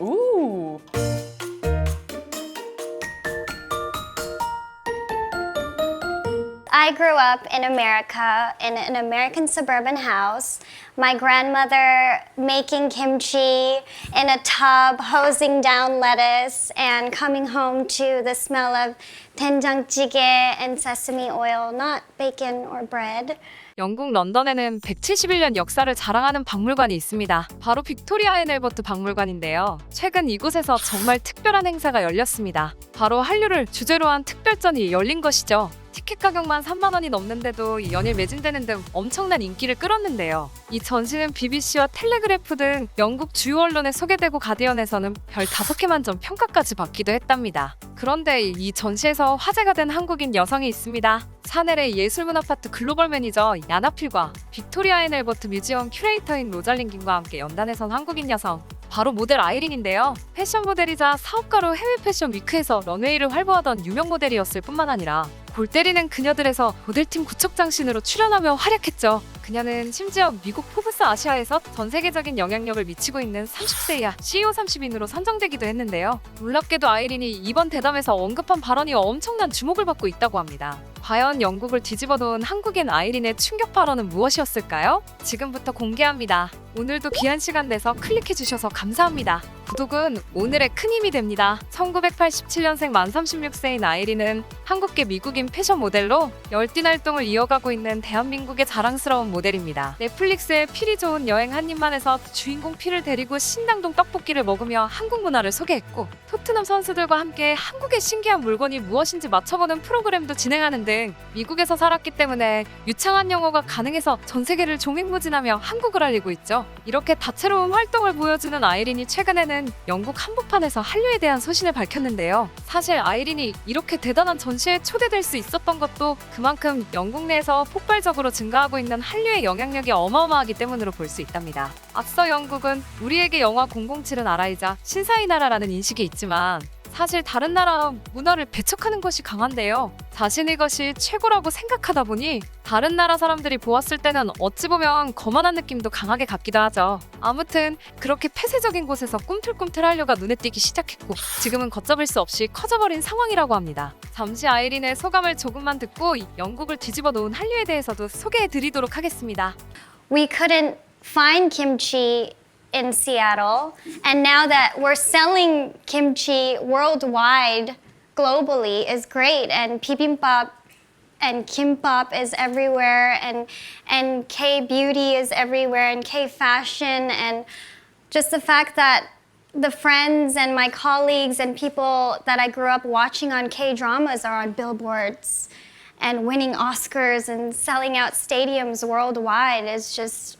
Ooh. I grew up in America in an American suburban house. My grandmother making kimchi in a tub, hosing down lettuce, and coming home to the smell of 된장찌개 and sesame oil, not bacon or bread. 영국 런던에는 171년 역사를 자랑하는 박물관이 있습니다. 바로 빅토리아 앤 앨버트 박물관인데요. 최근 이곳에서 정말 특별한 행사가 열렸습니다. 바로 한류를 주제로 한 특별전이 열린 것이죠. 티켓 가격만 3만 원이 넘는데도 연일 매진되는 등 엄청난 인기를 끌었는데요. 이 전시는 BBC와 텔레그래프 등 영국 주요 언론에 소개되고 가디언에서는 별 5개 만점 평가까지 받기도 했답니다. 그런데 이 전시에서 화제가 된 한국인 여성이 있습니다. 샤넬의 예술문화파트 글로벌 매니저 야나필과 빅토리아 앤 앨버트 뮤지엄 큐레이터인 로잘린 김과 함께 연단에 선 한국인 여성, 바로 모델 아이린인데요. 패션 모델이자 사업가로 해외 패션 위크에서 런웨이를 활보하던 유명 모델이었을 뿐만 아니라 골 때리는 그녀들에서 모델팀 구척장신으로 출연하며 활약했죠. 그녀는 심지어 미국 포브스 아시아에서 전 세계적인 영향력을 미치고 있는 30세 이하 CEO 30인으로 선정되기도 했는데요. 놀랍게도 아이린이 이번 대담에서 언급한 발언이 엄청난 주목을 받고 있다고 합니다. 과연 영국을 뒤집어 놓은 한국인 아이린의 충격 발언은 무엇이었을까요? 지금부터 공개합니다. 오늘도 귀한 시간 내서 클릭해주셔서 감사합니다. 구독은 오늘의 큰 힘이 됩니다. 1987년생 만 36세인 아이린은 한국계 미국인 패션 모델로 열띤 활동을 이어가고 있는 대한민국의 자랑스러운 모델입니다. 넷플릭스의 필이 좋은 여행 한 입만에서 주인공 필을 데리고 신당동 떡볶이를 먹으며 한국 문화를 소개했고, 토트넘 선수들과 함께 한국의 신기한 물건이 무엇인지 맞춰보는 프로그램도 진행하는 등 미국에서 살았기 때문에 유창한 영어가 가능해서 전 세계를 종횡무진하며 한국을 알리고 있죠. 이렇게 다채로운 활동을 보여주는 아이린이 최근에는 영국 한복판에서 한류에 대한 소신을 밝혔는데요. 사실 아이린이 이렇게 대단한 전시에 초대될 수 있었던 것도 그만큼 영국 내에서 폭발적으로 증가하고 있는 한류의 영향력이 어마어마하기 때문으로 볼 수 있답니다. 앞서 영국은 우리에게 영화 007은 아라이자 신사의 나라라는 인식이 있지만 사실 다른 나라 문화를 배척하는 것이 강한데요. 자신의 것이 최고라고 생각하다 보니 다른 나라 사람들이 보았을 때는 어찌 보면 거만한 느낌도 강하게 갖기도 하죠. 아무튼 그렇게 폐쇄적인 곳에서 꿈틀꿈틀 한류가 눈에 띄기 시작했고, 지금은 걷잡을 수 없이 커져버린 상황이라고 합니다. 잠시 아이린의 소감을 조금만 듣고 영국을 뒤집어 놓은 한류에 대해서도 소개해드리도록 하겠습니다. We couldn't find kimchi in Seattle, and now that we're selling kimchi worldwide, globally, is great. And bibimbap and kimbap is everywhere, and K-beauty is everywhere, and K-fashion, and just the fact that the friends and my colleagues and people that I grew up watching on K-dramas are on billboards and winning Oscars and selling out stadiums worldwide is just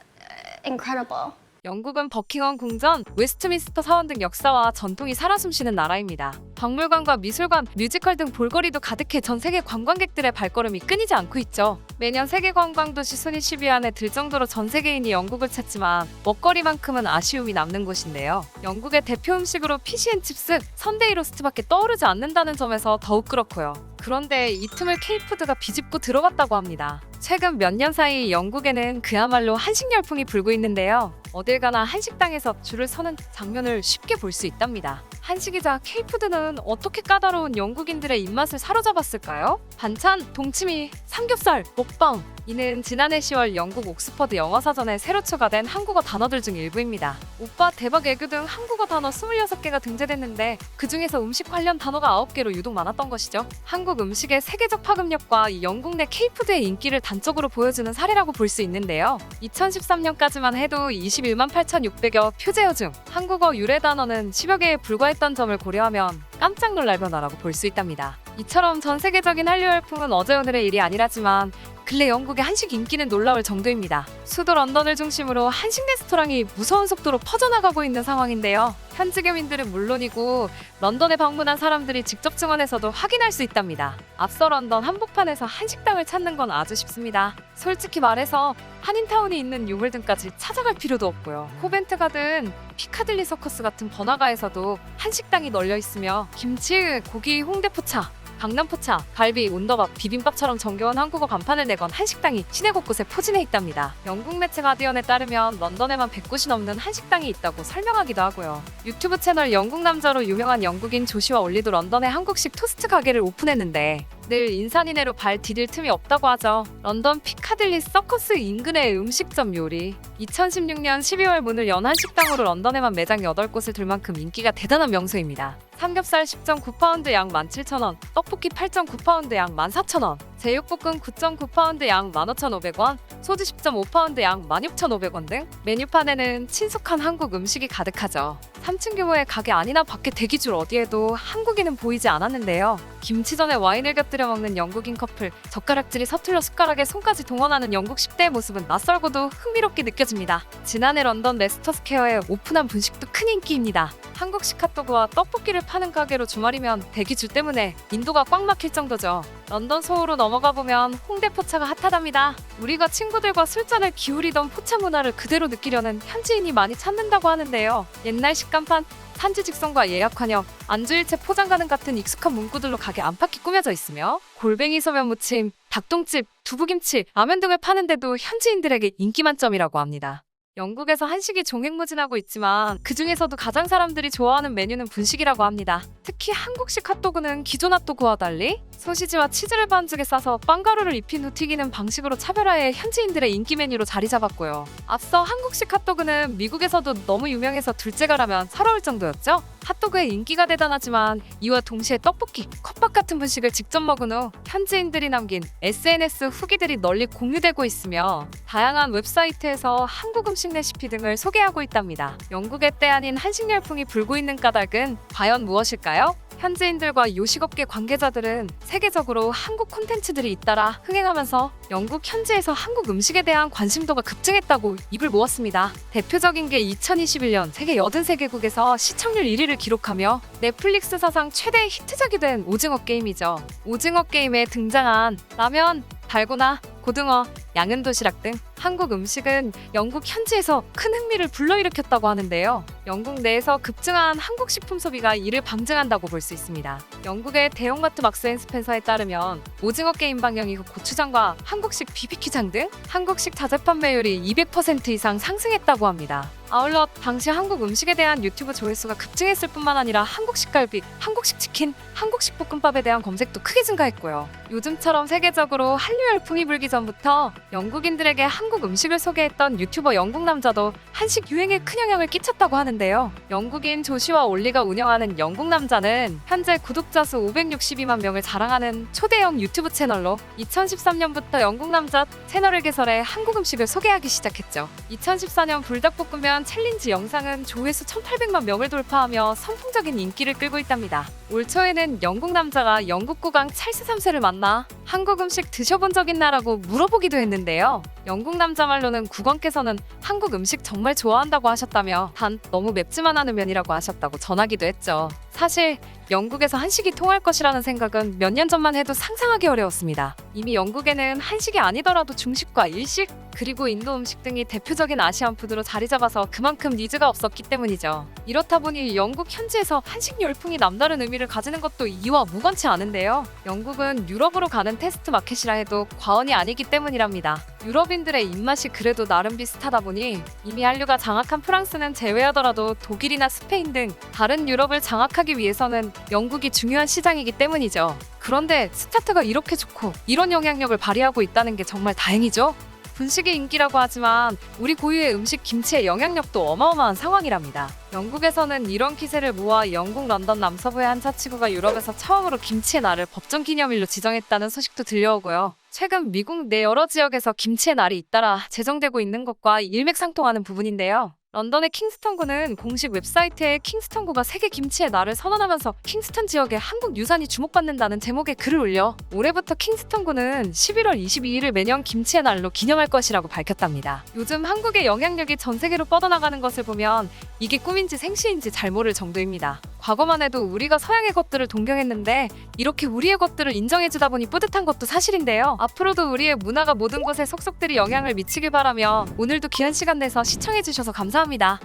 incredible. 영국은 버킹엄 궁전, 웨스트민스터 사원 등 역사와 전통이 살아 숨쉬는 나라입니다. 박물관과 미술관, 뮤지컬 등 볼거리도 가득해 전 세계 관광객들의 발걸음이 끊이지 않고 있죠. 매년 세계 관광도시 순위 10위 안에 들 정도로 전 세계인이 영국을 찾지만 먹거리만큼은 아쉬움이 남는 곳인데요. 영국의 대표 음식으로 피시앤칩스, 선데이 로스트밖에 떠오르지 않는다는 점에서 더욱 그렇고요. 그런데 이 틈을 K푸드가 비집고 들어갔다고 합니다. 최근 몇 년 사이 영국에는 그야말로 한식 열풍이 불고 있는데요. 어딜 가나 한식당에서 줄을 서는 장면을 쉽게 볼 수 있답니다. 한식이자 K푸드는 어떻게 까다로운 영국인들의 입맛을 사로잡았을까요? 반찬, 동치미, 삼겹살, 먹방. 이는 지난해 10월 영국 옥스퍼드 영어사전에 새로 추가된 한국어 단어들 중 일부입니다. 오빠, 대박, 애교 등 한국어 단어 26개가 등재됐는데 그중에서 음식 관련 단어가 9개로 유독 많았던 것이죠. 한국 음식의 세계적 파급력과 영국 내 K푸드의 인기를 단적으로 보여주는 사례라고 볼 수 있는데요. 2013년까지만 해도 21만 8,600여 표제어 중 한국어 유래 단어는 10여 개에 불과했던 점을 고려하면 깜짝 놀랄 변화라고 볼 수 있답니다. 이처럼 전 세계적인 한류 열풍은 어제 오늘의 일이 아니라지만 근래 영국의 한식 인기는 놀라울 정도입니다. 수도 런던을 중심으로 한식 레스토랑이 무서운 속도로 퍼져나가고 있는 상황인데요. 현지교민들은 물론이고 런던에 방문한 사람들이 직접 증언해서도 확인할 수 있답니다. 앞서 런던 한복판에서 한식당을 찾는 건 아주 쉽습니다. 솔직히 말해서 한인타운이 있는 유물등까지 찾아갈 필요도 없고요. 코벤트 가든 피카딜리 서커스 같은 번화가에서도 한식당이 널려 있으며 김치, 고기, 홍대포차, 강남포차, 갈비, 온더밥, 비빔밥처럼 정겨운 한국어 간판을 내건 한식당이 시내 곳곳에 포진해 있답니다. 영국 매체 가디언에 따르면 런던에만 100곳이 넘는 한식당이 있다고 설명하기도 하고요. 유튜브 채널 영국 남자로 유명한 영국인 조시와 올리도 런던에 한국식 토스트 가게를 오픈했는데 늘 인산인해로 발 디딜 틈이 없다고 하죠. 런던 피카딜리 서커스 인근의 음식점 요리. 2016년 12월 문을 연 한식당으로 런던에만 매장 8곳을 둘 만큼 인기가 대단한 명소입니다. 삼겹살 10.9파운드 양 17,000원, 떡볶이 8.9파운드 양 14,000원, 제육볶음 9.9파운드 양 15,500원, 소주 10.5파운드 양 16,500원 등 메뉴판에는 친숙한 한국 음식이 가득하죠. 3층 규모의 가게 안이나 밖에 대기줄 어디에도 한국인은 보이지 않았는데요. 김치전에 와인을 곁들여 먹는 영국인 커플, 젓가락질이 서툴러 숟가락에 손까지 동원하는 영국 10대의 모습은 낯설고도 흥미롭게 느껴집니다. 지난해 런던 레스터 스퀘어에 오픈한 분식도 큰 인기입니다. 한국식 핫도그와 떡볶이를 파는 가게로 주말이면 대기줄 때문에 인도가 꽉 막힐 정도죠. 런던 소호로 넘어가 보면 홍대 포차가 핫하답니다. 우리가 친구들과 술잔을 기울이던 포차 문화를 그대로 느끼려는 현지인이 많이 찾는다고 하는데요. 옛날 식간판, 산지 직송과 예약 환영, 안주일체 포장 가능 같은 익숙한 문구들로 가게 안팎이 꾸며져 있으며 골뱅이 소면 무침, 닭똥집, 두부김치, 라면 등을 파는데도 현지인들에게 인기 만점이라고 합니다. 영국에서 한식이 종횡무진하고 있지만 그 중에서도 가장 사람들이 좋아하는 메뉴는 분식이라고 합니다. 특히 한국식 핫도그는 기존 핫도그와 달리 소시지와 치즈를 반죽에 싸서 빵가루를 입힌 후 튀기는 방식으로 차별화해 현지인들의 인기 메뉴로 자리 잡았고요. 앞서 한국식 핫도그는 미국에서도 너무 유명해서 둘째가라면 서러울 정도였죠. 핫도그의 인기가 대단하지만 이와 동시에 떡볶이, 컵밥 같은 분식을 직접 먹은 후 현지인들이 남긴 SNS 후기들이 널리 공유되고 있으며 다양한 웹사이트에서 한국 음식 레시피 등을 소개하고 있답니다. 영국의 때 아닌 한식 열풍이 불고 있는 까닭은 과연 무엇일까요? 현지인들과 요식업계 관계자들은 세계적으로 한국 콘텐츠들이 잇따라 흥행하면서 영국 현지에서 한국 음식에 대한 관심도가 급증했다고 입을 모았습니다. 대표적인 게 2021년 세계 83개국에서 시청률 1위를 기록하며 넷플릭스 사상 최대의 히트작이 된 오징어 게임이죠. 오징어 게임에 등장한 라면, 달고나, 고등어, 양은 도시락 등 한국 음식은 영국 현지에서 큰 흥미를 불러일으켰다고 하는데요. 영국 내에서 급증한 한국 식품 소비가 이를 방증한다고 볼 수 있습니다. 영국의 대형마트 막스 앤 스펜서에 따르면 오징어 게임 방영이 고추장과 한국식 BBQ장 등 한국식 자재 판매율이 200% 이상 상승했다고 합니다. 아울러 당시 한국 음식에 대한 유튜브 조회수가 급증했을 뿐만 아니라 한국식 갈비, 한국식 치킨, 한국식 볶음밥에 대한 검색도 크게 증가했고요. 요즘처럼 세계적으로 한류 열풍이 불기 전부터 영국인들에게 한국 음식을 소개했던 유튜버 영국 남자도 한식 유행에 큰 영향을 끼쳤다고 하는데요. 영국인 조시와 올리가 운영하는 영국 남자는 현재 구독자 수 562만 명을 자랑하는 초대형 유튜브 채널로 2013년부터 영국 남자 채널을 개설해 한국 음식을 소개하기 시작했죠. 2014년 불닭볶음면 챌린지 영상은 조회수 1,800만 명을 돌파하며 선풍적인 인기를 끌고 있답니다. 올 초에는 영국 남자가 영국 국왕 찰스 3세를 만나 한국 음식 드셔본 적 있나라고 물어보기도 했는데요. 영국 남자 말로는 국왕께서는 한국 음식 정말 좋아한다고 하셨다며 단 너무 맵지만 않으면이라고 하셨다고 전하기도 했죠. 사실 영국에서 한식이 통할 것이라는 생각은 몇 년 전만 해도 상상하기 어려웠습니다. 이미 영국에는 한식이 아니더라도 중식과 일식, 그리고 인도 음식 등이 대표적인 아시안 푸드로 자리 잡아서 그만큼 니즈가 없었기 때문이죠. 이렇다 보니 영국 현지에서 한식 열풍이 남다른 의미를 가지는 것도 이와 무관치 않은데요. 영국은 유럽으로 가는 테스트 마켓이라 해도 과언이 아니기 때문이랍니다. 유럽인들의 입맛이 그래도 나름 비슷하다 보니 이미 한류가 장악한 프랑스는 제외하더라도 독일이나 스페인 등 다른 유럽을 장악하기 위해서는 영국이 중요한 시장이기 때문이죠. 그런데 스타트가 이렇게 좋고 이런 영향력을 발휘하고 있다는 게 정말 다행이죠. 분식이 인기라고 하지만 우리 고유의 음식 김치의 영향력도 어마어마한 상황이랍니다. 영국에서는 이런 기세를 모아 영국 런던 남서부의 한 자치구가 유럽에서 처음으로 김치의 날을 법정 기념일로 지정했다는 소식도 들려오고요. 최근 미국 내 여러 지역에서 김치의 날이 잇따라 제정되고 있는 것과 일맥상통하는 부분인데요. 런던의 킹스턴구는 공식 웹사이트에 킹스턴구가 세계 김치의 날을 선언하면서 킹스턴 지역의 한국 유산이 주목받는다는 제목의 글을 올려 올해부터 킹스턴구는 11월 22일을 매년 김치의 날로 기념할 것이라고 밝혔답니다. 요즘 한국의 영향력이 전 세계로 뻗어나가는 것을 보면 이게 꿈인지 생시인지 잘 모를 정도입니다. 과거만 해도 우리가 서양의 것들을 동경했는데 이렇게 우리의 것들을 인정해주다 보니 뿌듯한 것도 사실인데요. 앞으로도 우리의 문화가 모든 곳에 속속들이 영향을 미치길 바라며 오늘도 귀한 시간 내서 시청해주셔서 감사합니다.